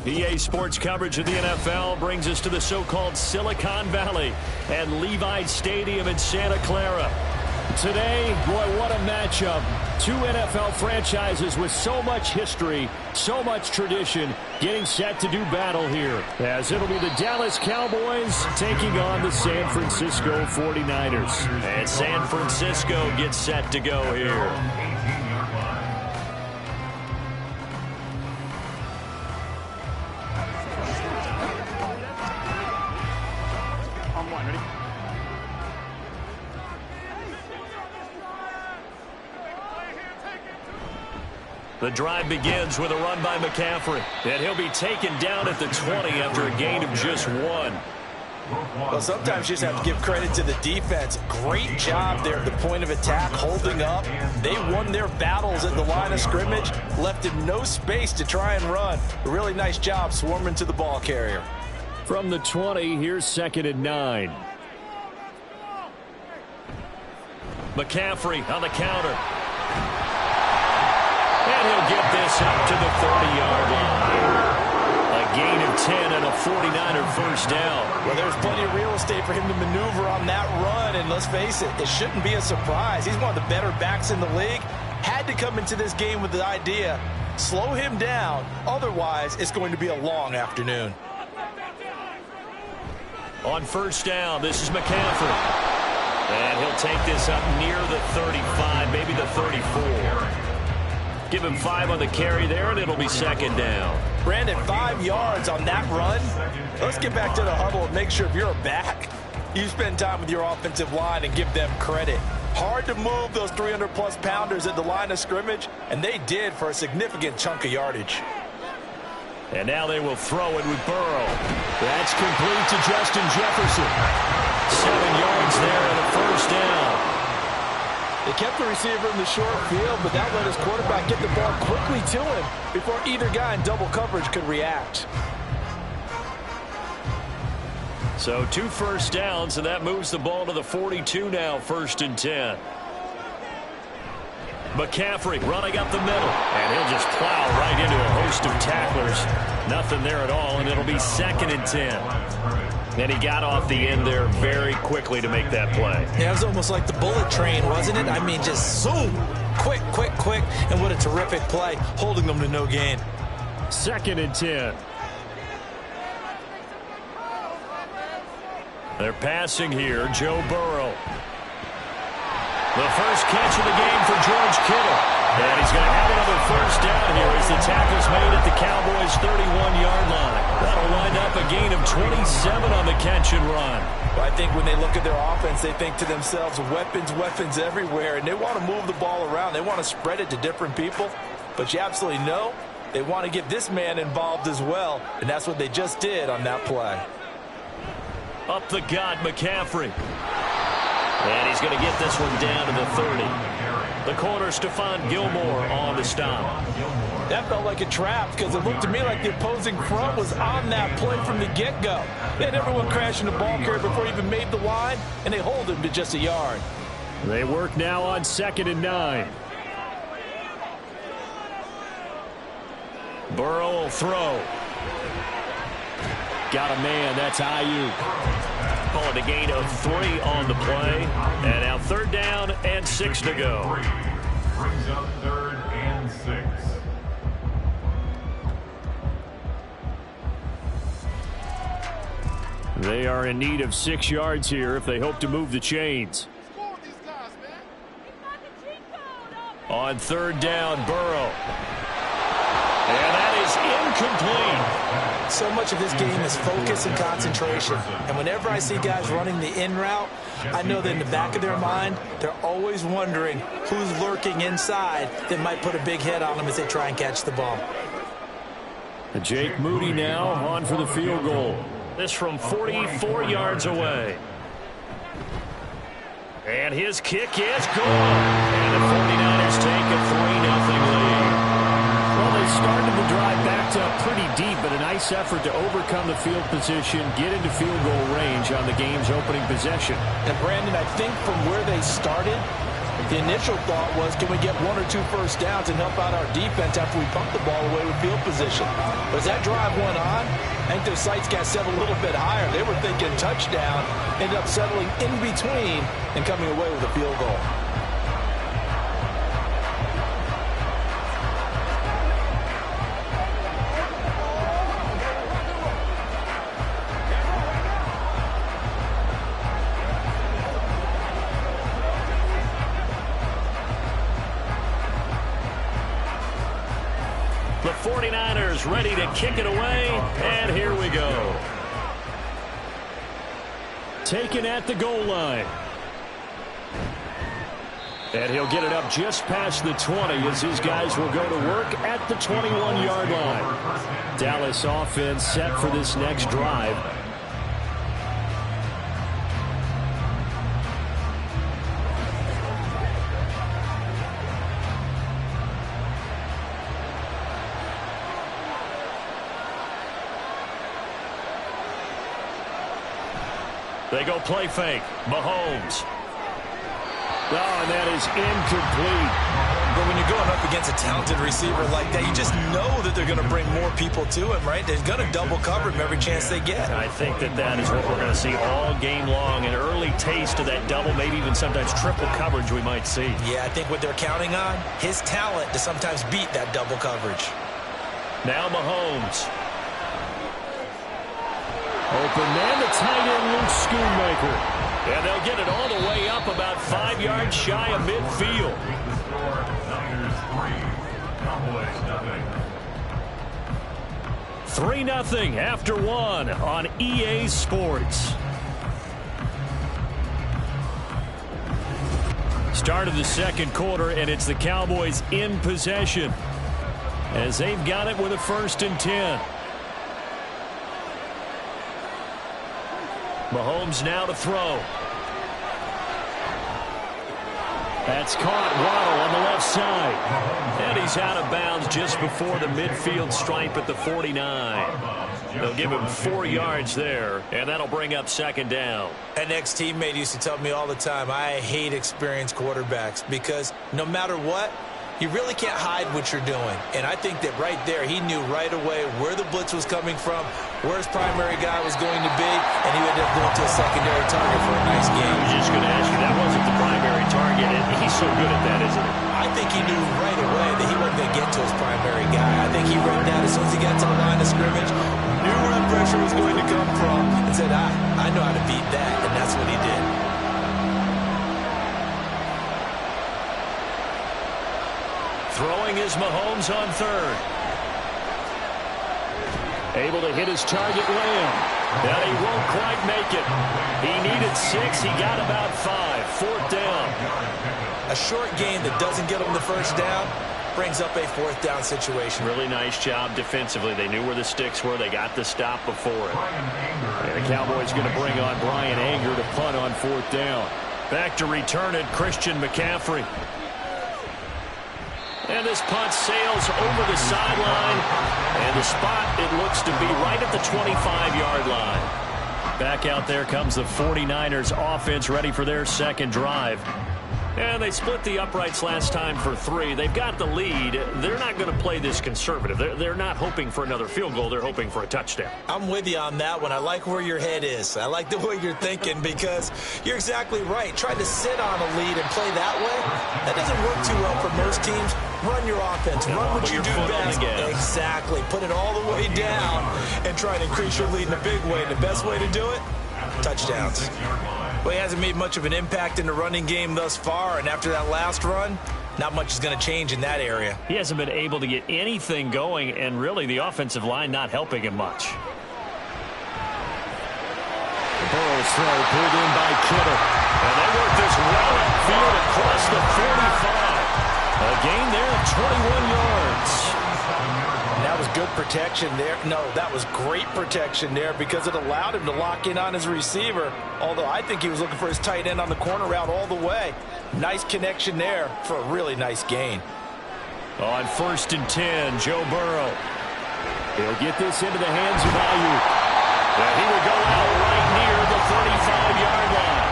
EA Sports coverage of the NFL brings us to the so-called Silicon Valley and Levi Stadium in Santa Clara. Today, boy, what a matchup. Two NFL franchises with so much history, so much tradition, getting set to do battle here. As it'll be the Dallas Cowboys taking on the San Francisco 49ers. And San Francisco gets set to go here. The drive begins with a run by McCaffrey, and he'll be taken down at the 20 after a gain of just 1. Well, sometimes you just have to give credit to the defense. Great job there at the point of attack, holding up. They won their battles at the line of scrimmage, left him no space to try and run. A really nice job swarming to the ball carrier. From the 20, here's 2nd and 9. McCaffrey on the counter. And he'll get this up to the 30-yard line. A gain of 10 and a 49er first down. Well, there's plenty of real estate for him to maneuver on that run, and let's face it, it shouldn't be a surprise. He's one of the better backs in the league. Had to come into this game with the idea, slow him down, otherwise it's going to be a long afternoon. On first down, this is McCaffrey. And he'll take this up near the 35, maybe the 34. Give him 5 on the carry there, and it'll be 2nd down. Brandon, 5 yards on that run. Let's get back to the huddle and make sure if you're a back, you spend time with your offensive line and give them credit. Hard to move those 300-plus pounders at the line of scrimmage, and they did for a significant chunk of yardage. And now they will throw it with Burrow. That's complete to Justin Jefferson. 7 yards there and a first down. They kept the receiver in the short field, but that let his quarterback get the ball quickly to him before either guy in double coverage could react. So 2 first downs, and that moves the ball to the 42 now, 1st and 10. McCaffrey running up the middle, and he'll just plow right into a host of tacklers. Nothing there at all, and it'll be 2nd and 10. And he got off the end there very quickly to make that play. Yeah, it was almost like the bullet train, wasn't it? I mean, just zoom, quick, and what a terrific play, holding them to no gain. 2nd and 10. They're passing here, Joe Burrow. The first catch of the game for George Kittle. And he's going to have another first down here as the tackle's made at the Cowboys' 31-yard line. That'll wind up a gain of 27 on the catch and run. Well, I think when they look at their offense, they think to themselves, weapons everywhere, and they want to move the ball around. They want to spread it to different people. But you absolutely know they want to get this man involved as well, and that's what they just did on that play. Up the gut, McCaffrey. And he's going to get this one down to the 30. The corner, Stephon Gilmore, on the stop. That felt like a trap because it looked to me like the opposing front was on that play from the get-go. They had everyone crashing the ball carrier before he even made the line, and they hold him to just a yard. They work now on 2nd and 9. Burrow will throw. Got a man, that's Ayuk. Call it a gain of 3 on the play. And now 3rd down and 6 to go. Brings up 3rd and 6. They are in need of 6 yards here if they hope to move the chains. On 3rd down, Burrow. And that is incomplete. So much of this game is focus and concentration. And whenever I see guys running the in route, I know that in the back of their mind, they're always wondering who's lurking inside that might put a big hit on them as they try and catch the ball. Jake Moody now on for the field goal. This from 44 yards away. And his kick is good. And the 49ers take a 3-0 lead. Well, they started the drive backed up pretty deep, but a nice effort to overcome the field position, get into field goal range on the game's opening possession. And, Brandon, I think from where they started, the initial thought was, can we get 1 or 2 first downs and help out our defense after we pump the ball away with field position? But as that drive went on, I think their sights got set a little bit higher. They were thinking touchdown, ended up settling in between and coming away with a field goal. The 49ers ready to kick it away, and here we go. Taken at the goal line. And he'll get it up just past the 20 as his guys will go to work at the 21-yard line. Dallas offense set for this next drive. They go play fake. Mahomes. Oh, and that is incomplete. But when you're going up against a talented receiver like that, you just know that they're going to bring more people to him, right? They're going to double cover him every chance they get. I think that is what we're going to see all game long. An early taste of that double, maybe even sometimes triple coverage we might see. Yeah, I think what they're counting on, his talent to sometimes beat that double coverage. Now Mahomes. Open man, the tight end, Luke Schoonmaker. And they'll get it all the way up about 5 yards shy of midfield. 3-0 after 1 on EA Sports. Start of the second quarter, and it's the Cowboys in possession as they've got it with a 1st and 10. Mahomes now to throw. That's caught. Waddle on the left side. And he's out of bounds just before the midfield stripe at the 49. They'll give him 4 yards there, and that'll bring up second down. An ex-teammate used to tell me all the time, I hate experienced quarterbacks because no matter what, you really can't hide what you're doing. And I think that right there, he knew right away where the blitz was coming from, where his primary guy was going to be, and he ended up going to a secondary target for a nice game. I was just going to ask you, that wasn't the primary target, and he's so good at that, isn't he? I think he knew right away that he wasn't going to get to his primary guy. I think he read that as soon as he got to the line of scrimmage, knew where the pressure was going to come from, and said, I know how to beat that, and that's what he did. Throwing is Mahomes on third. Able to hit his target, Lamb. But he won't quite make it. He needed 6. He got about 5. Fourth down. A short game that doesn't get him the first down brings up a fourth down situation. Really nice job defensively. They knew where the sticks were. They got the stop before it. And the Cowboys going to bring on Brian Anger to punt on fourth down. Back to return it, Christian McCaffrey. And this punt sails over the sideline. And the spot, it looks to be right at the 25-yard line. Back out there comes the 49ers offense, ready for their second drive. And they split the uprights last time for 3. They've got the lead. They're not going to play this conservative. They're not hoping for another field goal. They're hoping for a touchdown. I'm with you on that one. I like where your head is. I like the way you're thinking because you're exactly right. Trying to sit on a lead and play that way, that doesn't work too well for most teams. Run your offense. Run what you do best. Exactly. Put it all the way down and try to increase your lead in a big way. The best way to do it, touchdowns. Well, he hasn't made much of an impact in the running game thus far, and after that last run, not much is going to change in that area. He hasn't been able to get anything going, and really the offensive line not helping him much. Burrow's throw pulled in by Kittle. And they work this well upfield across the 45. A gain there of 21 yards. That was good protection there. No, that was great protection there because it allowed him to lock in on his receiver. Although I think he was looking for his tight end on the corner route all the way. Nice connection there for a really nice gain. On 1st and 10, Joe Burrow. He'll get this into the hands of Ayuk. And he will go out right near the 35-yard line.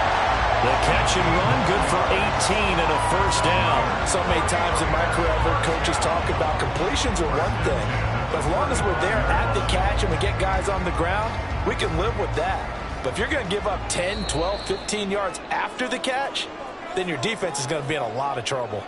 The catch and run, good for 18 and a first down. So many times in my career, I've heard coaches talk about completions are one thing. But as long as we're there at the catch and we get guys on the ground, we can live with that. But if you're going to give up 10, 12, 15 yards after the catch, then your defense is going to be in a lot of trouble.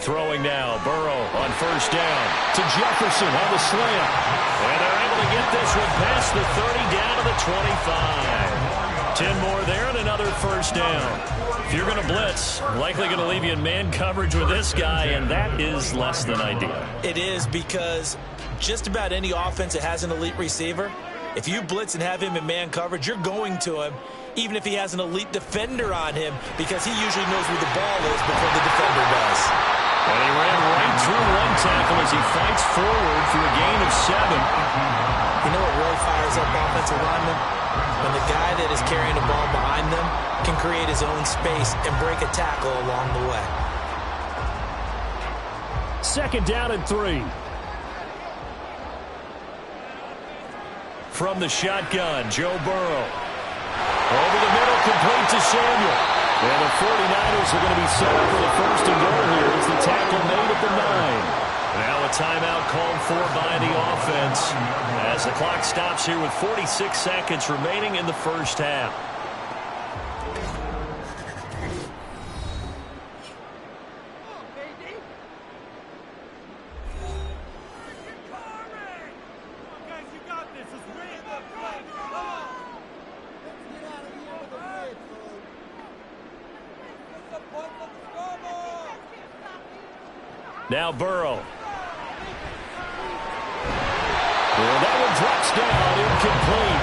Throwing now, Burrow on 1st down to Jefferson on the slant. And they're able to get this one past the 30 down to the 25. 10 more there and another first down. If you're going to blitz, likely going to leave you in man coverage with this guy, and that is less than ideal. It is because just about any offense that has an elite receiver, if you blitz and have him in man coverage, you're going to him, even if he has an elite defender on him, because he usually knows where the ball is before the defender does. And he ran right through one tackle as he fights forward for a gain of 7. You know what really fires up offensive linemen? When the guy that is carrying the ball behind them can create his own space and break a tackle along the way. 2nd down and 3. From the shotgun, Joe Burrow. Over the middle, complete to Samuel. And the 49ers are going to be set up for the 1st and goal here as the tackle made at the 9. Now a timeout called for by the offense as the clock stops here with 46 seconds remaining in the first half. Now Burrow. And that one drops down, incomplete.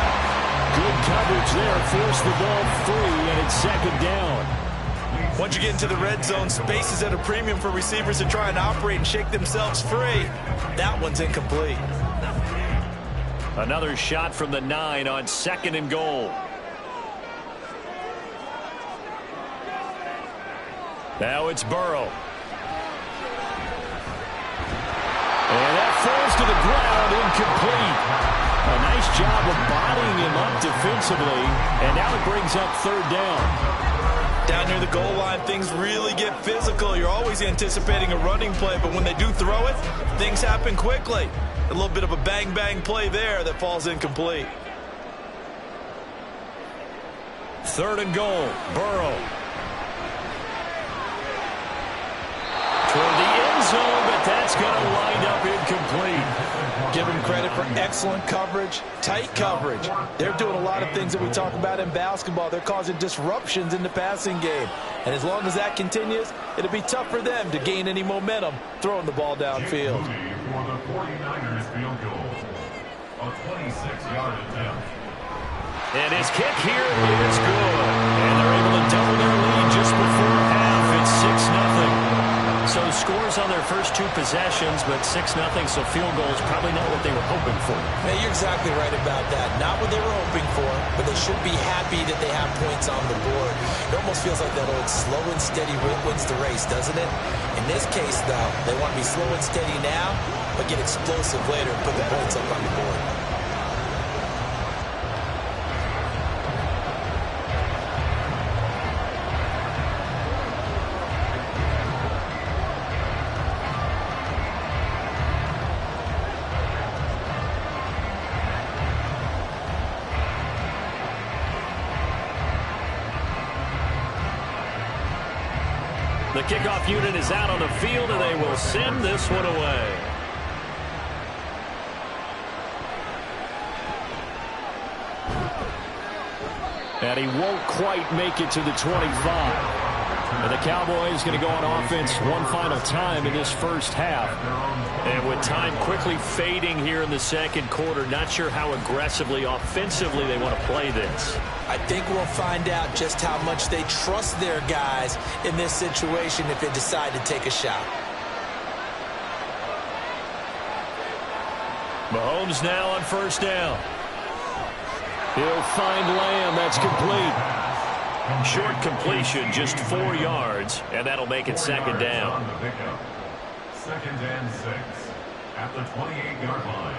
Good coverage there, forced the ball free, and it's 2nd down. Once you get into the red zone, space is at a premium for receivers to try and operate and shake themselves free. That one's incomplete. Another shot from the 9 on 2nd and goal. Now it's Burrow. And that falls to the ground, incomplete. A nice job of bodying him up defensively, and now it brings up 3rd down. Down near the goal line, things really get physical. You're always anticipating a running play, but when they do throw it, things happen quickly. A little bit of a bang-bang play there that falls incomplete. 3rd and goal, Burrow. Toward the end zone, but that's going to wind up incomplete. Give them credit for excellent coverage, tight coverage. They're doing a lot of things that we talk about in basketball. They're causing disruptions in the passing game. And as long as that continues, it'll be tough for them to gain any momentum throwing the ball downfield. For the 49ers field goal, a 26-yard attempt. And his kick here is good. And they're able to double their lead just before half. It's 6-0. So scores on their first 2 possessions, but 6-0, so field goal is probably not what they were hoping for. Hey, you're exactly right about that. Not what they were hoping for, but they should be happy that they have points on the board. It almost feels like that old slow and steady wins the race, doesn't it? In this case, though, they want to be slow and steady now, but get explosive later and put the points up on the board. The kickoff unit is out on the field, and they will send this one away. And he won't quite make it to the 25. And the Cowboys going to go on offense one final time in this first half. And with time quickly fading here in the 2nd quarter, not sure how aggressively, offensively they want to play this. I think we'll find out just how much they trust their guys in this situation if they decide to take a shot. Mahomes now on 1st down. He'll find Lamb. That's complete. Short completion, just 4 yards, and that'll make it 2nd down. 2nd and 6 at the 28-yard line.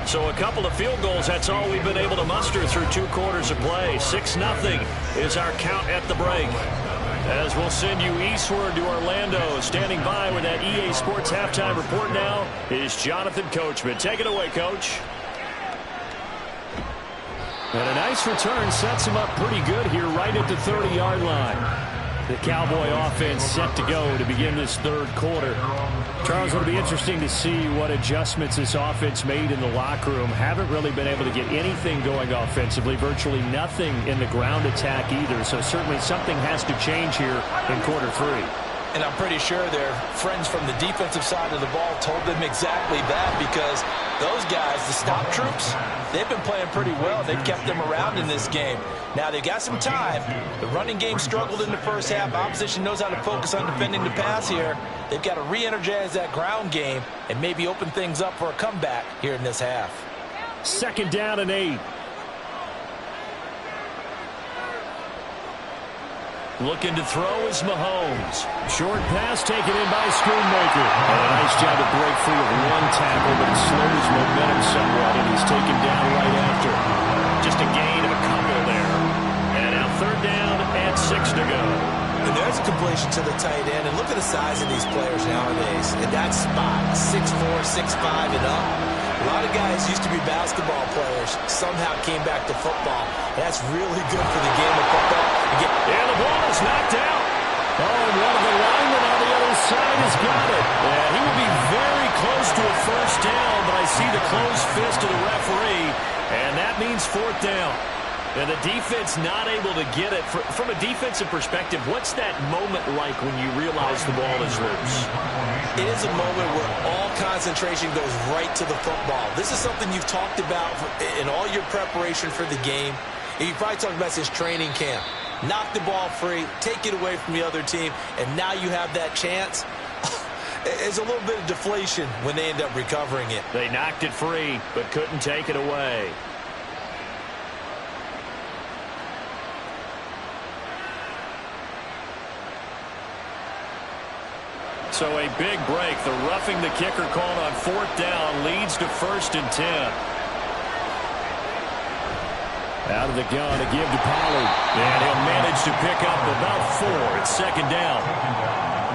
So a couple of field goals, that's all we've been able to muster through 2 quarters of play. 6-0 is our count at the break. As we'll send you eastward to Orlando. Standing by with that EA Sports halftime report now is Jonathan Coachman. Take it away, Coach. And a nice return sets him up pretty good here right at the 30-yard line. The Cowboy offense set to go to begin this 3rd quarter. Charles, it'll be interesting to see what adjustments this offense made in the locker room. Haven't really been able to get anything going offensively, virtually nothing in the ground attack either. So certainly something has to change here in quarter 3. And I'm pretty sure their friends from the defensive side of the ball told them exactly that, because those guys, the stop troops, they've been playing pretty well. They've kept them around in this game. Now, they've got some time. The running game struggled in the first half. Opposition knows how to focus on defending the pass here. They've got to re-energize that ground game and maybe open things up for a comeback here in this half. 2nd down and 8. Looking to throw is Mahomes. Short pass taken in by Schoonmaker. And a nice job to break free of 1 tackle, but it slows momentum somewhat, and he's taken down right after. Just a gain of a couple there. And now 3rd down and 6 to go. And there's a completion to the tight end. And look at the size of these players nowadays. In that spot, 6'4", 6'5", and up. A lot of guys used to be basketball players, somehow came back to football. That's really good for the game of football. And the ball is knocked out. Oh, and one of the linemen on the other side has got it. Yeah, he will be very close to a 1st down, but I see the closed fist of the referee, and that means 4th down. And the defense not able to get it. From a defensive perspective, what's that moment like when you realize the ball is loose? It is a moment where all concentration goes right to the football. This is something you've talked about in all your preparation for the game. And you probably talked about this training camp. knock the ball free, take it away from the other team, and now you have that chance. It's a little bit of deflation when they end up recovering it. They knocked it free, but couldn't take it away. So a big break. The roughing the kicker called on 4th down leads to 1st and 10. Out of the gun to give to Pollard. And he'll manage to pick up about 4. It's 2nd down.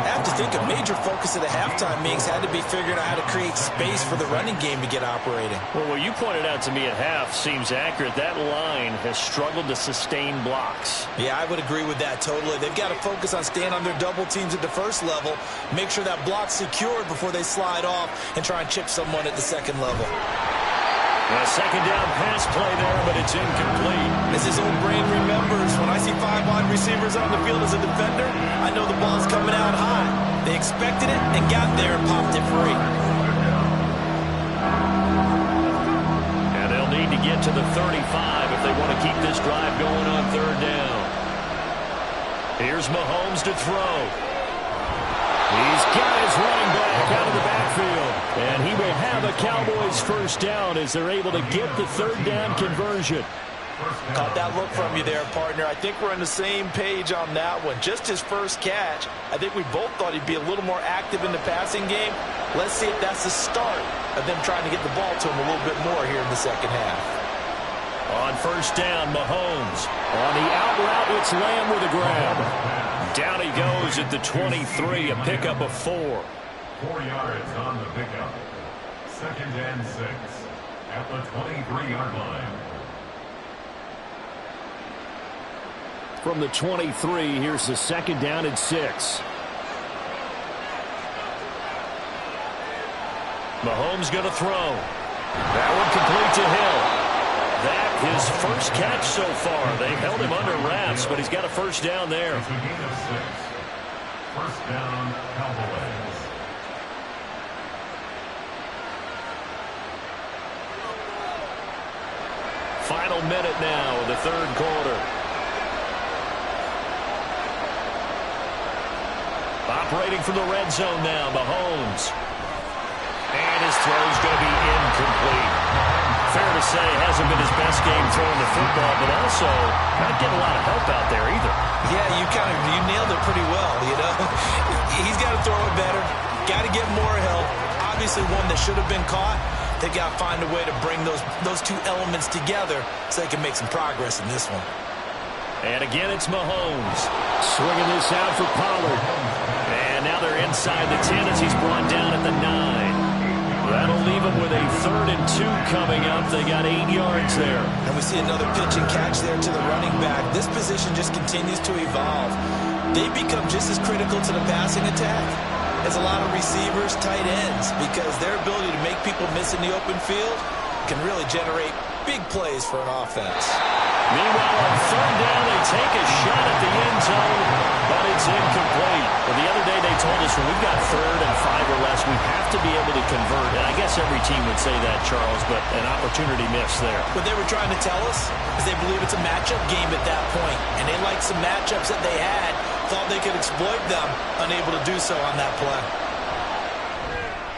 I have to think a major focus of the halftime meetings had to be figuring out how to create space for the running game to get operating. Well, what you pointed out to me at half seems accurate. That line has struggled to sustain blocks. Yeah, I would agree with that totally. They've got to focus on staying on their double teams at the first level, make sure that block's secured before they slide off and try and chip someone at the second level. A 2nd down pass play there, but it's incomplete. As his old brain remembers, when I see 5 wide receivers on the field as a defender, I know the ball's coming out high. They expected it and got there and popped it free. And they'll need to get to the 35 if they want to keep this drive going on 3rd down. Here's Mahomes to throw. He's got his running back out of the backfield. And he will have a Cowboys 1st down as they're able to get the 3rd down conversion. Caught that look from you there, partner. I think we're on the same page on that one. Just his first catch. I think we both thought he'd be a little more active in the passing game. Let's see if that's the start of them trying to get the ball to him a little bit more here in the second half. On 1st down, Mahomes. On the out route, it's Lamb with a grab. Down he goes at the 23, a pickup of 4. 4 yards on the pickup. 2nd and 6 at the 23-yard line. From the 23, here's the 2nd down and 6. Mahomes going to throw. That one complete to Hill. That his first catch so far. They held him under wraps, but he's got a 1st down there. It's a gain of 6. 1st down, Cowboys. Final minute now of the 3rd quarter. Operating from the red zone now, Mahomes. And his throw's going to be incomplete. Fair to say, hasn't been his best game throwing the football, but also not getting a lot of help out there either. Yeah, you nailed it pretty well, you know. He's got to throw it better. Got to get more help. Obviously one that should have been caught. They got to find a way to bring those 2 elements together so they can make some progress in this one. And again, it's Mahomes. Swinging this out for Pollard. And now they're inside the 10 as he's brought down at the 9. That'll leave them with a 3rd and 2 coming up. They got 8 yards there. And we see another pitch and catch there to the running back. This position just continues to evolve. They become just as critical to the passing attack as a lot of receivers, tight ends, because their ability to make people miss in the open field can really generate big plays for an offense. Meanwhile, on 3rd down, they take a shot at the end zone, but it's incomplete. Well, the other day they told us when we've got 3rd and 5 or less, we have to be able to convert. And I guess every team would say that, Charles, but an opportunity missed there. What they were trying to tell us is they believe it's a matchup game at that point, and they liked some matchups that they had, thought they could exploit them, unable to do so on that play.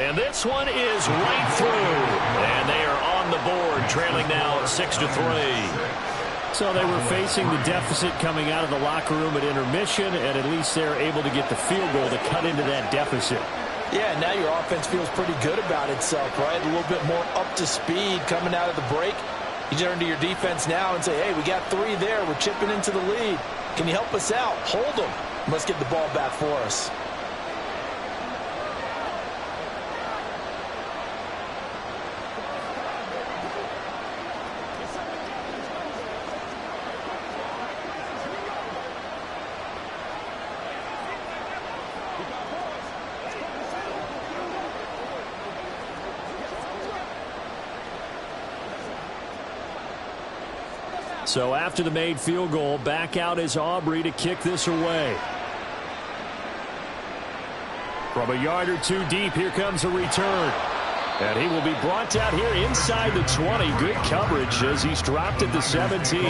And this one is right through. And they are on the board, trailing now 6-3. So they were facing the deficit coming out of the locker room at intermission, and at least they're able to get the field goal to cut into that deficit. Yeah, now your offense feels pretty good about itself, right? A little bit more up to speed coming out of the break. You turn to your defense now and say, hey, we got 3 there. We're chipping into the lead. Can you help us out? Hold them. Let's get the ball back for us. So after the made field goal, back out is Aubrey to kick this away. From a yard or 2 deep, here comes a return. And he will be brought down here inside the 20. Good coverage as he's dropped at the 17.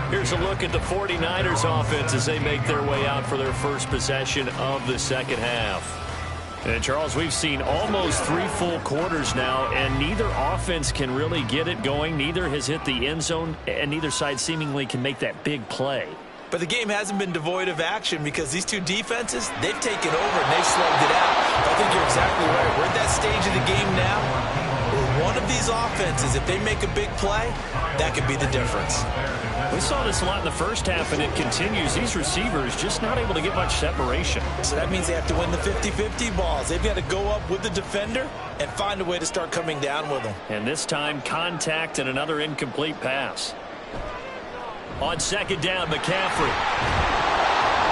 Here's a look at the 49ers offense as they make their way out for their first possession of the second half. And, Charles, we've seen almost 3 full quarters now, and neither offense can really get it going. Neither has hit the end zone, and neither side seemingly can make that big play. But the game hasn't been devoid of action because these two defenses, they've taken over and they've slugged it out. I think you're exactly right. We're at that stage of the game now where one of these offenses, if they make a big play, that could be the difference. We saw this a lot in the first half, and it continues. These receivers just not able to get much separation. So that means they have to win the 50-50 balls. They've got to go up with the defender and find a way to start coming down with them. And this time, contact and another incomplete pass. On second down, McCaffrey.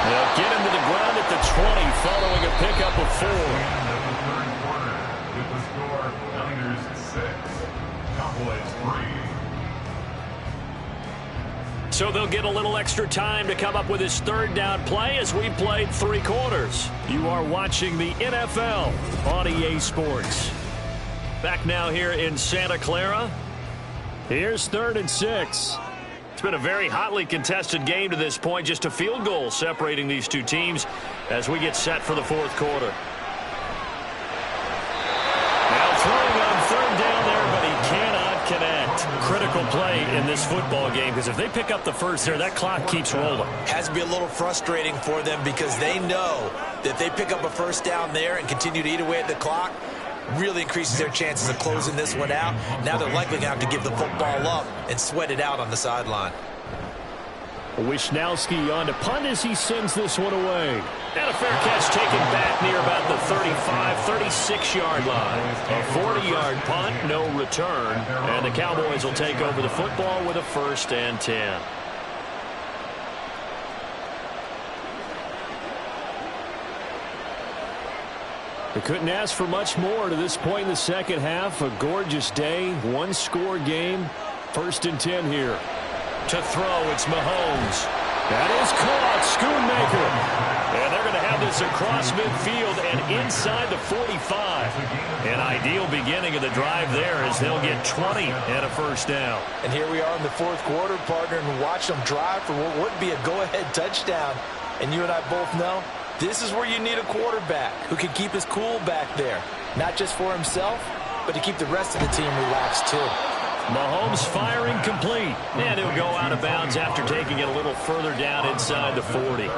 They'll get him to the ground at the 20 following a pickup of 4. With the score, Niners 6, Cowboys 3. So they'll get a little extra time to come up with his third down play as we played 3 quarters. You are watching the NFL on EA Sports. Back now here in Santa Clara. Here's 3rd and 6. It's been a very hotly contested game to this point. Just a field goal separating these two teams as we get set for the 4th quarter. Now throwing on 3rd down there, but he cannot connect. Critical play in this football game because if they pick up the first there, that clock keeps rolling. Has to be a little frustrating for them because they know that if they pick up a first down there and continue to eat away at the clock, really increases their chances of closing this one out. Now they're likely going to have to give the football up and sweat it out on the sideline. Wisnowski on to punt as he sends this one away. And a fair catch taken back near about the 35, 36-yard line. A 40-yard punt, no return. And the Cowboys will take over the football with a 1st and 10. They couldn't ask for much more to this point in the second half. A gorgeous day, 1-score game. 1st and 10 here. To throw, it's Mahomes. That is caught, Schoonmaker. And they're going to have this across midfield and inside the 45. An ideal beginning of the drive there as they'll get 20 and a 1st down. And here we are in the 4th quarter, partner, and watch them drive for what would be a go-ahead touchdown. And you and I both know this is where you need a quarterback who can keep his cool back there. Not just for himself, but to keep the rest of the team relaxed too. Mahomes firing complete. And he'll go out of bounds after taking it a little further down inside the 40.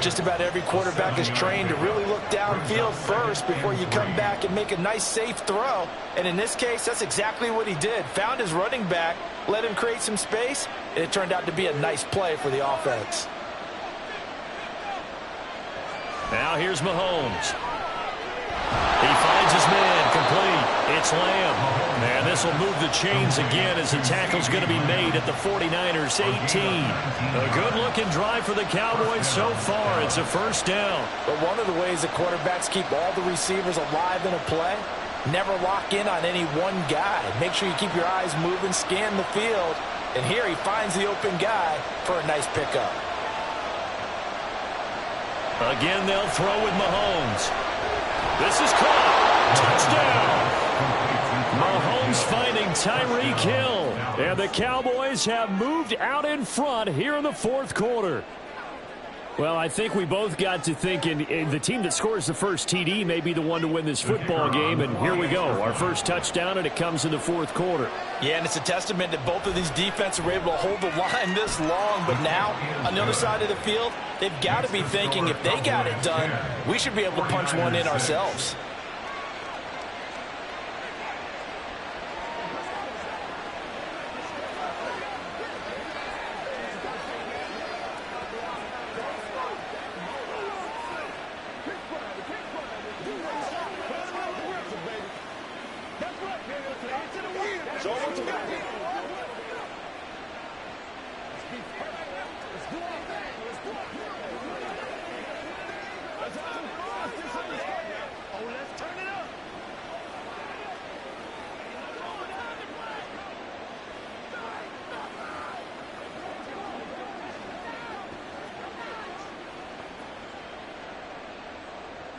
Just about every quarterback is trained to really look downfield first before you come back and make a nice, safe throw. And in this case, that's exactly what he did. Found his running back, let him create some space, and it turned out to be a nice play for the offense. Now here's Mahomes. He finds his man, complete. It's Lamb. And this will move the chains again as the tackle's going to be made at the 49ers 18. A good-looking drive for the Cowboys so far. It's a 1st down. But one of the ways the quarterbacks keep all the receivers alive in a play, never lock in on any one guy. Make sure you keep your eyes moving, scan the field. And here he finds the open guy for a nice pickup. Again, they'll throw with Mahomes. This is caught. Touchdown. Mahomes finding Tyreek Hill. And the Cowboys have moved out in front here in the 4th quarter. Well, I think we both got to thinking the team that scores the first TD may be the one to win this football game. And here we go. Our first touchdown, and it comes in the 4th quarter. Yeah, and it's a testament that both of these defenses were able to hold the line this long. But now, on the other side of the field, they've got to be thinking if they got it done, we should be able to punch one in ourselves.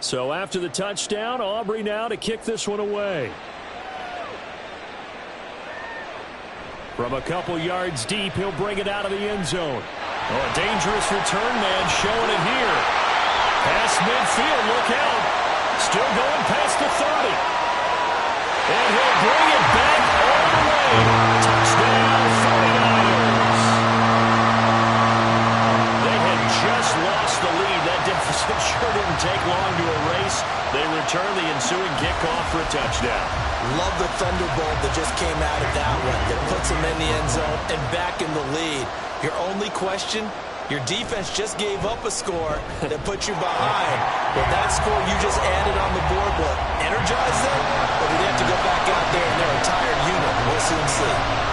So after the touchdown, Aubrey now to kick this one away. From a couple yards deep, he'll bring it out of the end zone. Oh, a dangerous return man showing it here. Past midfield, look out. Still going past the 30. And he'll bring it back all the way. Touchdown, 49ers. They had just lost the lead. That deficit sure didn't take long to erase. They return the ensuing kickoff for a touchdown. Love the thunderbolt that just came out of that one. That puts them in the end zone and back in the lead. Your only question, your defense just gave up a score that put you behind. But that score you just added on the board, will it energize them? Or do they have to go back out there and they're a tired unit? We'll soon see.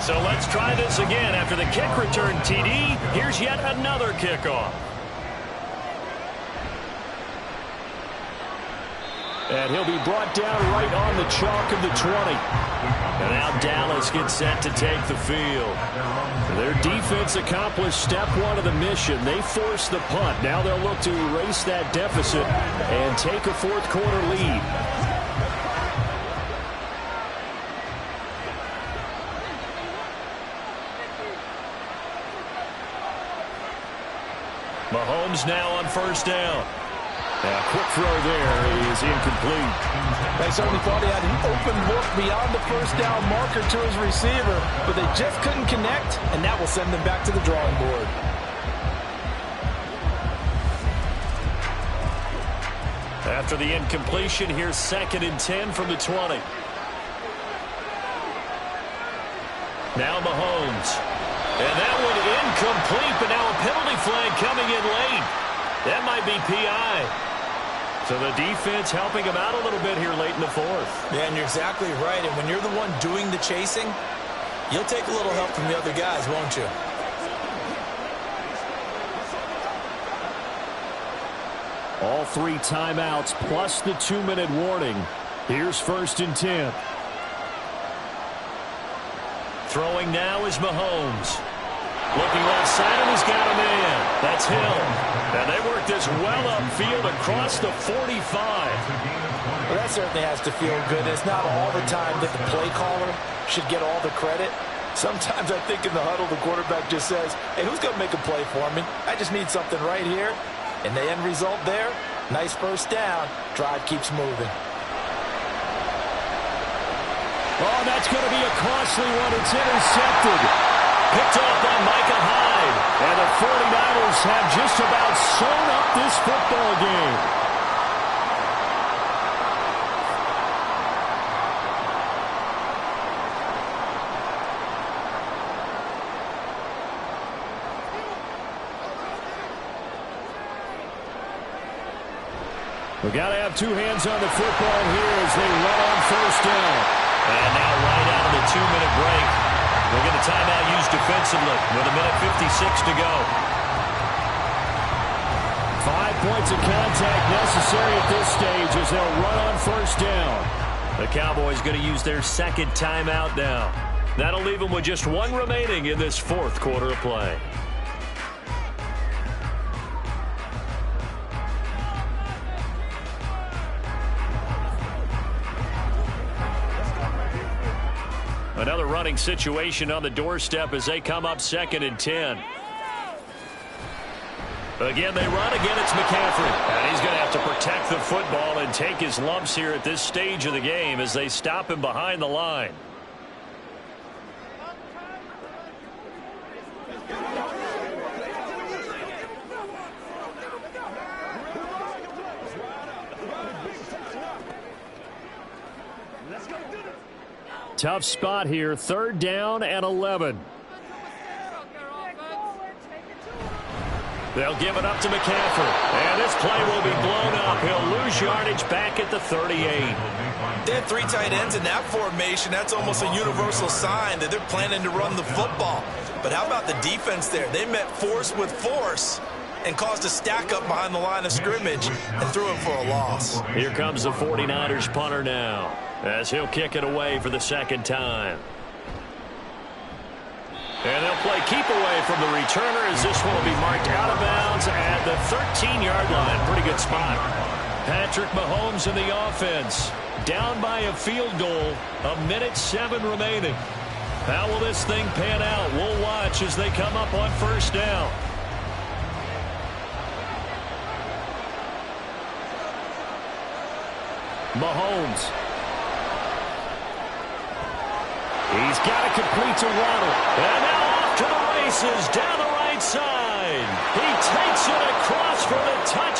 So let's try this again. After the kick return TD, here's yet another kickoff. And he'll be brought down right on the chalk of the 20. And now Dallas gets set to take the field. Their defense accomplished step one of the mission. They forced the punt. Now they'll look to erase that deficit and take a fourth quarter lead. Mahomes now on first down. A quick throw there is incomplete. They certainly thought he had an open look beyond the first down marker to his receiver, but they just couldn't connect, and that will send them back to the drawing board. After the incompletion, here's 2nd and 10 from the 20. Now Mahomes. And that one incomplete, but now a penalty flag coming in late. That might be PI. So the defense helping him out a little bit here late in the fourth. Yeah, and you're exactly right. And when you're the one doing the chasing, you'll take a little help from the other guys, won't you? All 3 timeouts plus the 2-minute warning. Here's 1st and 10. Throwing now is Mahomes. Looking left side, and he's got a man. That's Hill. And they work this well upfield across the 45. Well, that certainly has to feel good. It's not all the time that the play caller should get all the credit. Sometimes I think in the huddle, the quarterback just says, hey, who's going to make a play for me? I just need something right here. And the end result there, nice first down. Drive keeps moving. Oh, that's going to be a costly one. It's intercepted. Picked off by Micah Hyde. And the 49ers have just about sewn up this football game. We've got to have 2 hands on the football here as they run on first down. And now right out of the 2-minute break, we'll get a timeout used defensively with 1:56 to go. 5 points of contact necessary at this stage as they'll run on first down. The Cowboys going to use their 2nd timeout now. That'll leave them with just 1 remaining in this 4th quarter of play. Another running situation on the doorstep as they come up 2nd and 10. Again, they run. Again, it's McCaffrey. And he's going to have to protect the football and take his lumps here at this stage of the game as they stop him behind the line. Tough spot here, 3rd down and 11. They'll give it up to McCaffrey. And this play will be blown up. He'll lose yardage back at the 38. They have 3 tight ends in that formation. That's almost a universal sign that they're planning to run the football. But how about the defense there? They met force with force and caused a stack up behind the line of scrimmage and threw him for a loss. Here comes the 49ers punter now as he'll kick it away for the 2nd time. And they'll play keep away from the returner as this one will be marked out of bounds at the 13-yard line. Pretty good spot. Patrick Mahomes in the offense. Down by a field goal. 1:07 remaining. How will this thing pan out? We'll watch as they come up on 1st down. Mahomes. He's got to complete to Waddle. And now off to the races down the right side. He takes it across for the touchdown.